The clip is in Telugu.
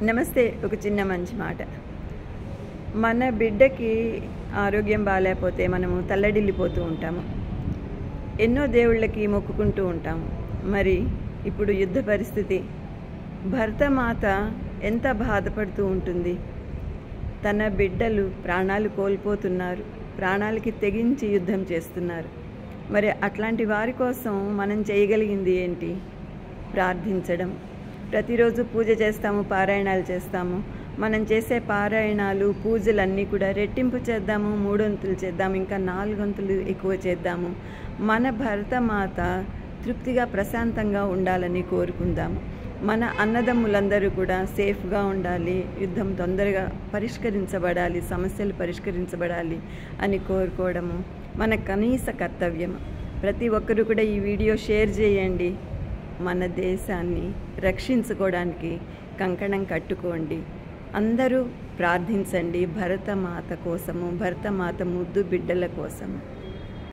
నమస్తే. ఒక చిన్న మంచి మాట. మన బిడ్డకి ఆరోగ్యం బాలేకపోతే మనము తల్లడిల్లిపోతూ ఉంటాము. ఎన్నో దేవుళ్ళకి మొక్కుకుంటూ ఉంటాము. మరి ఇప్పుడు యుద్ధ పరిస్థితి. భరతమాత ఎంత బాధపడుతూ ఉంటుంది. తన బిడ్డలు ప్రాణాలు కోల్పోతున్నారు. ప్రాణాలకి తెగించి యుద్ధం చేస్తున్నారు. మరి అట్లాంటి వారి కోసం మనం చేయగలిగింది ఏంటి? ప్రార్థించడం. ప్రతిరోజు పూజ చేస్తాము, పారాయణాలు చేస్తాము. మనం చేసే పారాయణాలు, పూజలన్నీ కూడా రెట్టింపు చేద్దాము, 3 వంతులు చేద్దాము, ఇంకా 4 వంతులు ఎక్కువ చేద్దాము. మన భరతమాత తృప్తిగా ప్రశాంతంగా ఉండాలని కోరుకుందాము. మన అన్నదమ్ములందరూ కూడా సేఫ్గా ఉండాలి, యుద్ధం తొందరగా పరిష్కరించబడాలి, సమస్యలు పరిష్కరించబడాలి అని కోరుకోవడము మన కనీస కర్తవ్యం. ప్రతి ఒక్కరూ కూడా ఈ వీడియో షేర్ చేయండి. మన దేశాన్ని రక్షించుకోవడానికి కంకణం కట్టుకోండి. అందరూ ప్రార్థించండి భరతమాత కోసము, భరతమాత ముద్దు బిడ్డల కోసము.